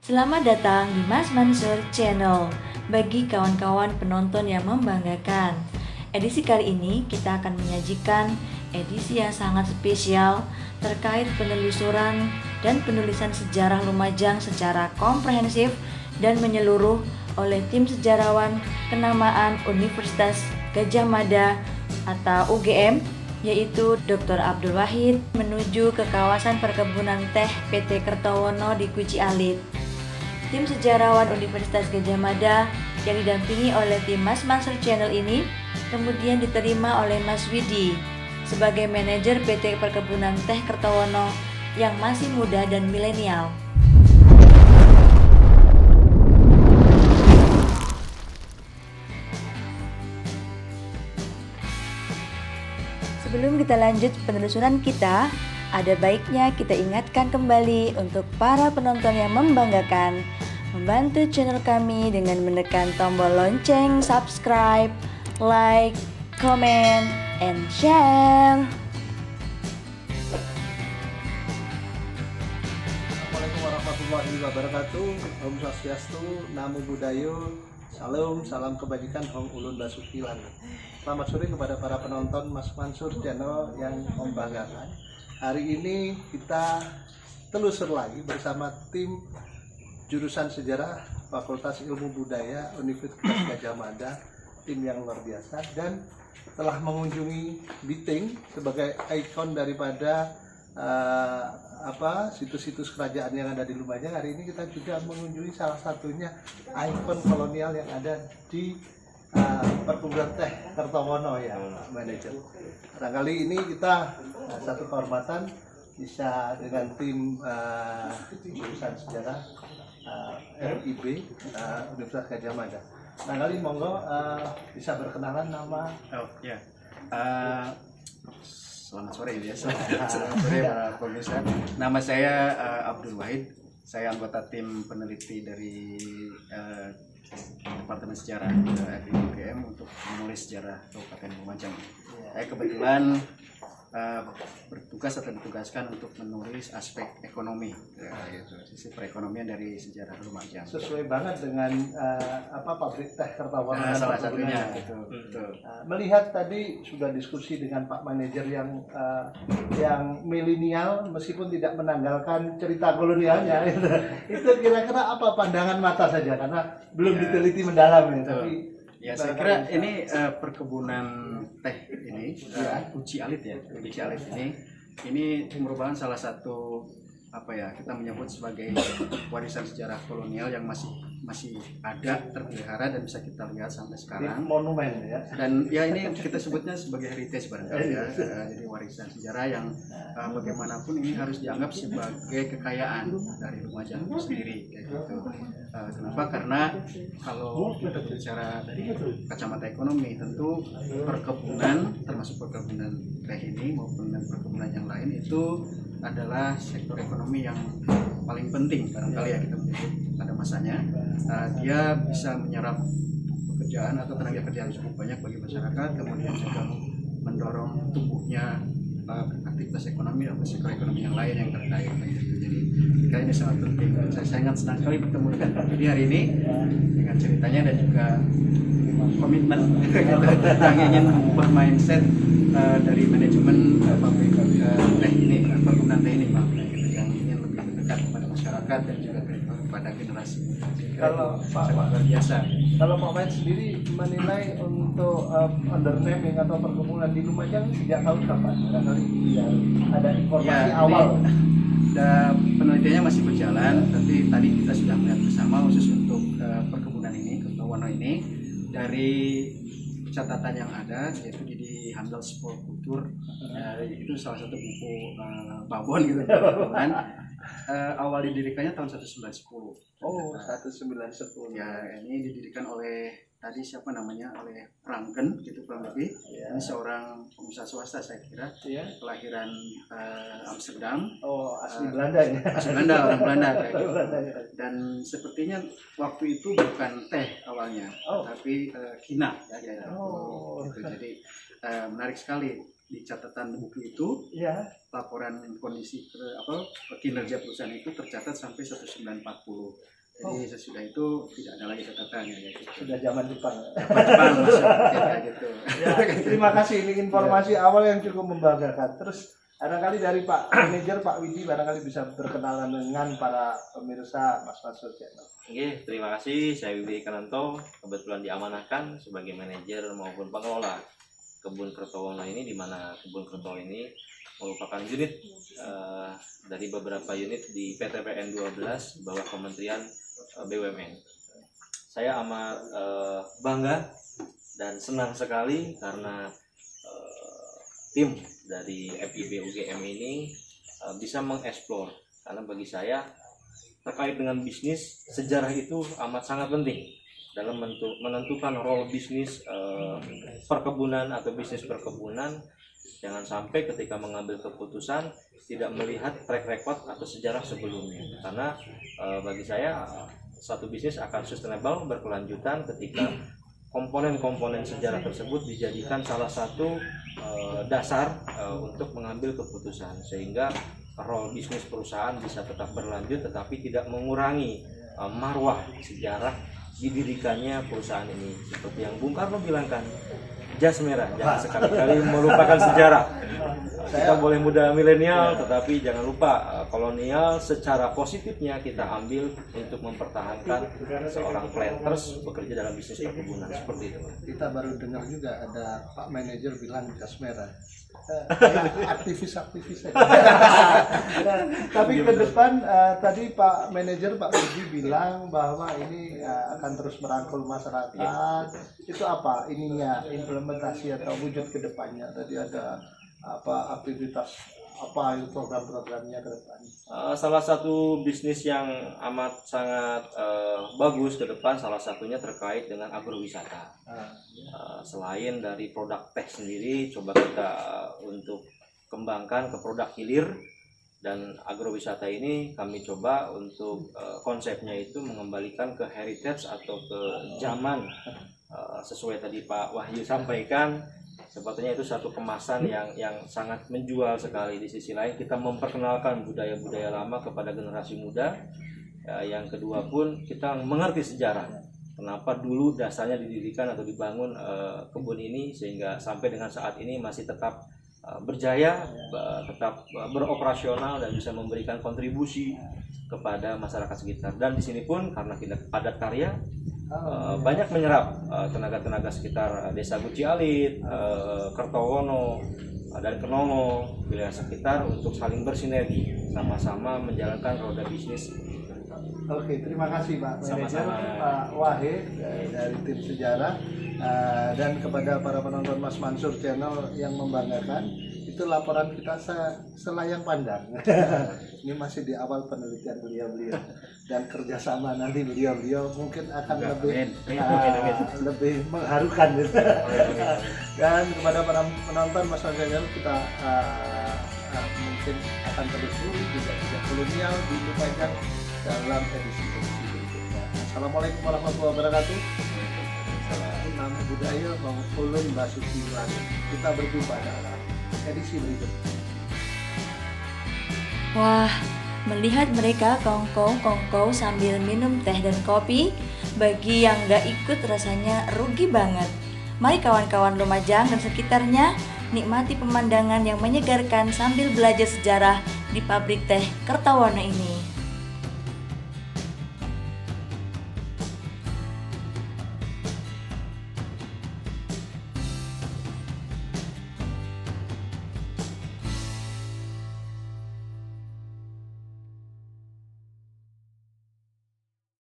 Selamat datang di Mas Mansur Channel. Bagi kawan-kawan penonton yang membanggakan, edisi kali ini kita akan menyajikan edisi yang sangat spesial terkait penelusuran dan penulisan sejarah Lumajang secara komprehensif dan menyeluruh oleh tim sejarawan kenamaan Universitas Gadjah Mada atau UGM, yaitu Dr. Abdul Wahid, menuju ke kawasan perkebunan teh PT Kertowono di Guci Alit. Tim sejarawan Universitas Gadjah Mada yang didampingi oleh tim Mas Mansur Channel ini kemudian diterima oleh Mas Widi sebagai manajer PT Perkebunan Teh Kertowono yang masih muda dan milenial. Sebelum kita lanjut penelusuran kita, ada baiknya kita ingatkan kembali untuk para penonton yang membanggakan, membantu channel kami dengan menekan tombol lonceng, subscribe, like, comment, and share. Assalamualaikum warahmatullahi wabarakatuh. Om Swastiastu, Namo Buddhaya, salam kebajikan, Om Ulun Basuki Lan. Selamat sore kepada para penonton Mas Mansur Channel yang membanggakan. Hari ini kita telusur lagi bersama tim jurusan sejarah Fakultas Ilmu Budaya Universitas Gadjah Mada, tim yang luar biasa, dan telah mengunjungi Biting sebagai ikon daripada situs-situs kerajaan yang ada di Lumajang. Hari ini kita juga mengunjungi salah satunya ikon kolonial yang ada di perkebunan teh Kertowono ya, manajer. Barangkali ini kita satu kehormatan bisa dengan tim jurusan sejarah RIB Universitas Gadjah Mada. Barangkali monggo bisa berkenalan nama. Selamat sore ya, selamat sore para pemirsa. Nama saya Abdul Wahid. Saya anggota tim peneliti dari Departemen Sejarah di UGM untuk menulis sejarah Kabupaten Lumajang. Saya kebetulan bertugas atau ditugaskan untuk menulis aspek ekonomi, sisi perekonomian dari sejarah Lumajang. Sesuai banget dengan pabrik teh Kertowono. Salah satunya itu. Melihat tadi sudah diskusi dengan Pak Manajer yang milenial, meskipun tidak menanggalkan cerita kolonialnya, itu kira-kira apa pandangan mata saja karena belum diteliti mendalam ya. Tapi ya saya kira ini perkebunan teh ini Guci Alit ya, Guci Alit ini merupakan salah satu kita menyebut sebagai warisan sejarah kolonial yang masih ada, terpelihara dan bisa kita lihat sampai sekarang. Monumen ya. Dan ya ini kita sebutnya sebagai heritage barangkali ya. Jadi warisan sejarah yang bagaimanapun ini harus dianggap sebagai kekayaan dari Lumajang itu sendiri kayak gitu. Kenapa? Karena kalau kita bicara dari kacamata ekonomi, tentu perkebunan, termasuk perkebunan teh ini maupun perkebunan yang lain, itu adalah sektor ekonomi yang paling penting barangkali ya kita menyebut pada masanya. Dia bisa menyerap pekerjaan atau tenaga kerja yang cukup banyak bagi masyarakat, kemudian juga mendorong tumbuhnya aktivitas ekonomi atau sektor ekonomi yang lain yang terkait. Jadi jika ini sangat penting. Saya sangat senang sekali bertemu dengan Pak Budi hari ini dengan ceritanya dan juga komitmen yang ingin mengubah mindset dari manajemen pabrik teh ini, perkebunan teh ini, yang ingin lebih dekat kepada masyarakat dan juga kepada generasi. Kalau Pak biasa. Kalau Pak Wahid sendiri menilai untuk undernaming atau perkebunan di Lumajang sejak tahun kapan? Barangkali ada informasi awal. Penelitiannya masih berjalan, tapi tadi kita sudah melihat bersama khusus untuk perkebunan ini, Kertowono ini, dari catatan yang ada, yaitu di Handelsvolkskultur, itu salah satu buku Babon gitu kan. Awal didirikannya tahun 1910. Oh, 1910. Ya, ini didirikan oleh tadi siapa namanya, oleh Franken gitu kurang lebih. Ini seorang pengusaha swasta saya kira, kelahiran Amsterdam. Oh, asli Belanda ya. Asli Belanda, orang Belanda kayak gitu. Dan sepertinya waktu itu bukan teh awalnya, tapi kina ya gitu. Jadi menarik sekali. di catatan buku itu Ya. laporan kondisi kinerja perusahaan itu tercatat sampai 1940. Jadi sesudah itu tidak ada lagi catatannya ya gitu. Sudah zaman Jepang. Jepang masuk kayak gitu. Ya, terima kasih, ini informasi awal yang cukup membanggakan. Terus barangkali dari Pak Manajer Pak Widi barangkali bisa berkenalan dengan para pemirsa Mas Mansur Channel. Oke, terima kasih. Saya Widi Kananto, kebetulan diamanahkan sebagai manajer maupun pengelola kebun Kertowono ini, di mana kebun Kertowono ini merupakan unit dari beberapa unit di PTPN 12 bawah Kementerian BUMN. Saya amat bangga dan senang sekali karena tim dari FIB UGM ini bisa mengeksplor, karena bagi saya terkait dengan bisnis, sejarah itu amat sangat penting dalam menentukan role bisnis perkebunan atau bisnis perkebunan. Jangan sampai ketika mengambil keputusan tidak melihat track record atau sejarah sebelumnya, karena bagi saya satu bisnis akan sustainable, berkelanjutan ketika komponen-komponen sejarah tersebut dijadikan salah satu dasar untuk mengambil keputusan, sehingga role bisnis perusahaan bisa tetap berlanjut tetapi tidak mengurangi marwah sejarah didirikannya perusahaan ini. Seperti yang Bung Karno bilangkan, jas merah, jangan sekali-kali melupakan sejarah. Kita boleh muda milenial, tetapi jangan lupa kolonial secara positifnya kita ambil untuk mempertahankan seorang planters bekerja dalam bisnis perkebunan, seperti itu. Kita baru dengar juga ada Pak Manajer bilang jas merah. Aktivis-aktivis saja. Tapi ke depan tadi Pak Manajer Pak Widi bilang bahwa ini akan terus merangkul masyarakat. Itu apa ininya, implementasi atau wujud ke depannya? Tadi ada apa aktivitas apa itu program-programnya ke depan? Salah satu bisnis yang amat sangat bagus ke depan, salah satunya terkait dengan agrowisata. Selain dari produk teh sendiri, coba kita untuk kembangkan ke produk hilir, dan agrowisata ini kami coba untuk konsepnya itu mengembalikan ke heritage atau ke zaman, sesuai tadi Pak Wahyu sampaikan. Sebetulnya itu satu kemasan yang sangat menjual sekali. Di sisi lain kita memperkenalkan budaya-budaya lama kepada generasi muda. Yang kedua pun kita mengerti sejarah. Kenapa dulu dasarnya didirikan atau dibangun kebun ini sehingga sampai dengan saat ini masih tetap berjaya, tetap beroperasional dan bisa memberikan kontribusi kepada masyarakat sekitar. Dan di sini pun karena kita padat karya, banyak menyerap tenaga-tenaga sekitar desa Guci Alit, Kertowono, dan Kenomo, wilayah sekitar untuk saling bersinergi, sama-sama menjalankan roda bisnis. Oke, terima kasih Pak Manajer, Sama-sama. Pak Wahid dari tim sejarah, dan kepada para penonton Mas Mansur Channel yang membanggakan. Itu laporan kita selayang pandang. Ini masih di awal penelitian beliau-beliau dan kerjasama nanti beliau-beliau mungkin akan lebih mengharukan gitu. Dan kepada para penonton Mas Mansur kita mungkin akan telusuri juga kolonial dilupakan dalam edisi berikutnya. Assalamualaikum warahmatullahi wabarakatuh. Nama budaya Bang Ulun Basuki Lani. Kita berjumpa dalam edisi berikutnya. Wah, melihat mereka kongkow sambil minum teh dan kopi, bagi yang gak ikut rasanya rugi banget. Mari kawan-kawan Lumajang dan sekitarnya nikmati pemandangan yang menyegarkan sambil belajar sejarah di pabrik teh Kertowono ini.